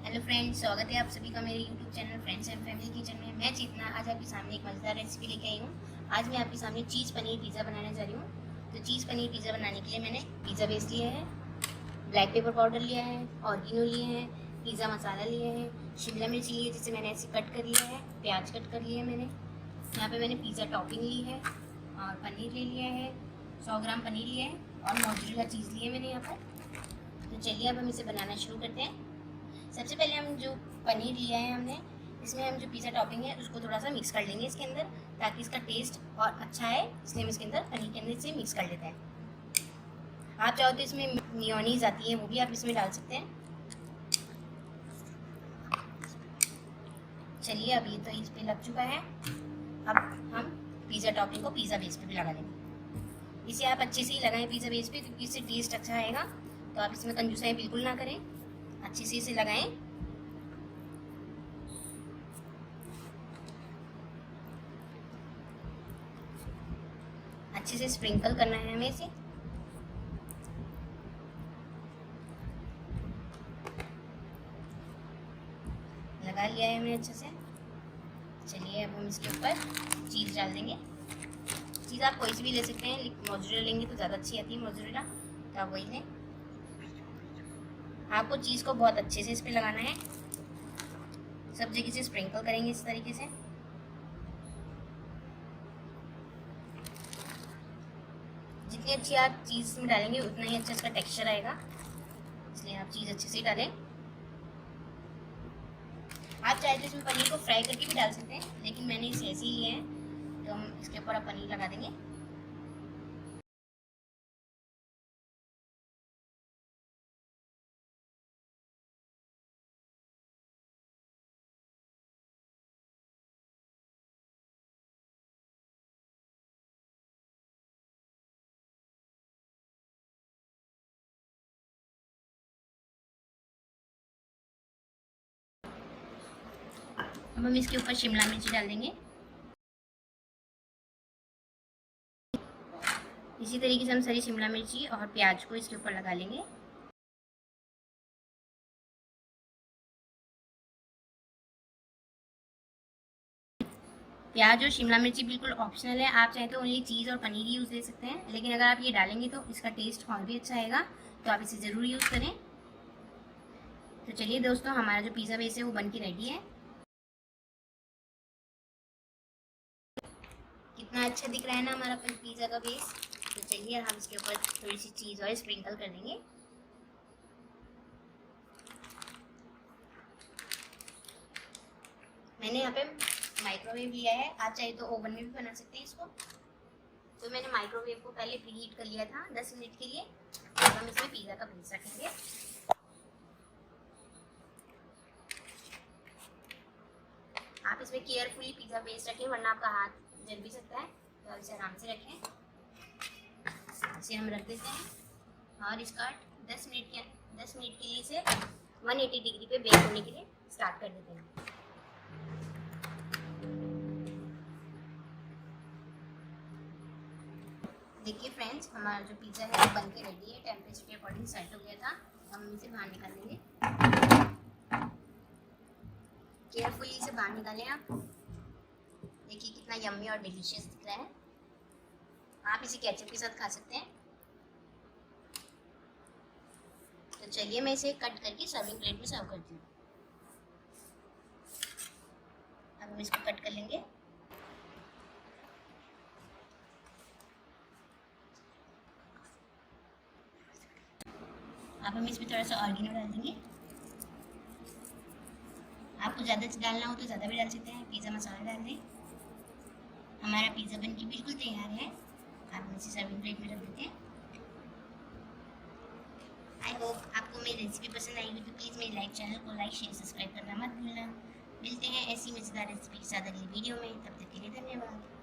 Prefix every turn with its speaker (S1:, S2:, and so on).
S1: Hello friends, स्वागत है आप सभी का मेरे YouTube channel friends and family kitchen में। मैं चेतना आज आपके सामने एक मज़ेदार रेसिपी लेके आई हूँ। आज मैं आपके सामने चीज़ पनीर पिज़्ज़ा बनाने जा रही हूँ। तो चीज़ पनीर पिज़्ज़ा बनाने के लिए मैंने पिज़्ज़ा बेस लिया है, ब्लैक पेपर पाउडर लिया है, ऑरिगेनो लिए हैं, पिज़्ज़ा मसाला लिए हैं, शिमला मिर्च ली है जिसे मैंने ऐसे कट कर लिया है, प्याज कट कर लिया है मैंने। यहाँ पर मैंने पिज़्ज़ा टॉपिंग ली है और पनीर ले लिया है, 100 ग्राम पनीर लिया है और मोज़रेला चीज़ लिए मैंने यहाँ पर। तो चलिए अब हम इसे बनाना शुरू करते हैं। सबसे पहले हम जो पनीर लिया है हमने, इसमें हम जो पिज़्ज़ा टॉपिंग है उसको थोड़ा सा मिक्स कर लेंगे इसके अंदर, ताकि इसका टेस्ट और अच्छा है, इसलिए हम इसके अंदर पनीर के अंदर से मिक्स कर लेते हैं। आप चाहो तो इसमें मेयोनीज आती है, वो भी आप इसमें डाल सकते हैं। चलिए अब ये तो इस पे लग चुका है। अब हम पिज़्ज़ा टॉपिंग को पिज़्ज़ा बेस पे भी लगा लेंगे। इसे आप अच्छे से ही लगाएं पिज़्ज़ा बेस पे, क्योंकि इससे टेस्ट अच्छा आएगा। तो आप इसमें कंजूसाई बिल्कुल ना करें, अच्छे से इसे लगाएं। अच्छे से स्प्रिंकल करना है हमें इसे। लगा लिया है हमने अच्छे से। चलिए अब हम इसके ऊपर चीज़ डाल देंगे। चीज़ आप कोई सी भी ले सकते हैं, लेकिन मोज़रेला लेंगे तो ज़्यादा अच्छी आती है मोज़रेला, तो आप वही लें। आपको चीज़ को बहुत अच्छे से इस पर लगाना है, सब जगह से स्प्रिंकल करेंगे इस तरीके से। जितनी अच्छी आप चीज़ में डालेंगे उतना ही अच्छा इसका टेक्सचर आएगा, इसलिए आप चीज़ अच्छे से डालें। आप चाहे तो इसमें पनीर को फ्राई करके भी डाल सकते हैं, लेकिन मैंने इसे ऐसे ही लिया है, तो हम इसके ऊपर अब पनीर लगा देंगे। अब हम इसके ऊपर शिमला मिर्च डाल देंगे। इसी तरीके से हम सारी शिमला मिर्ची और प्याज को इसके ऊपर लगा लेंगे। प्याज और शिमला मिर्ची बिल्कुल ऑप्शनल है, आप चाहें तो ओनली चीज़ और पनीर ही यूज़ ले सकते हैं, लेकिन अगर आप ये डालेंगे तो इसका टेस्ट और भी अच्छा आएगा, तो आप इसे ज़रूर यूज़ करें। तो चलिए दोस्तों, हमारा जो पिज़्ज़ा बेस है वो बन के रेडी है। कितना अच्छा दिख रहा है ना हमारा पिज़्ज़ा का बेस। तो चलिए हम इसके ऊपर थोड़ी सी चीज़ और स्प्रिंकल कर देंगे। मैंने यहाँ पे माइक्रोवेव लिया है, आप चाहे तो ओवन में भी बना सकते हैं इसको। तो मैंने माइक्रोवेव को पहले प्रीहीट कर लिया था 10 मिनट के लिए। अब हम इसमें पिज़्ज़ा का बेस रखेंगे। आप इसमें केयरफुली पिज़्ज़ा बेस रखें, वरना आपका हाथ जल भी सकता है, तो आप इसे आराम से रखें। इसे हम रख देते हैं और इसका 10 मिनट के लिए इसे 180 डिग्री पे बेक होने के लिए स्टार्ट कर देते हैं। देखिए फ्रेंड्स, हमारा जो पिज़्ज़ा है वो बन के रेडी है। टेम्परेचर के अकॉर्डिंग सेट हो गया था। हम इसे बाहर निकाल लेंगे। केयरफुली इसे बाहर निकालें आप। देखिए कितना यम्मी और डिलीशियस दिख रहा है। आप इसे केचप के साथ खा सकते हैं। तो चलिए मैं इसे कट करके सर्विंग प्लेट में सर्व करती हूँ। अब हम इसको कट कर लेंगे। अब हम इसमें थोड़ा सा ऑरिगेनो डाल देंगे। आपको ज़्यादा डालना हो तो ज़्यादा भी डाल सकते हैं। पिज़्ज़ा मसाला डाल दें। हमारा पिज़्ज़ा बनके बिल्कुल तैयार है। आप हम इसे सर्विंग प्लेट में रख देते हैं। आई होप आपको मेरी रेसिपी पसंद आई हो, तो प्लीज़ मेरे चैनल को लाइक शेयर सब्सक्राइब करना मत भूलना। मिलते हैं ऐसी मज़ेदार रेसिपी के साथ अगली वीडियो में। तब तक के लिए धन्यवाद।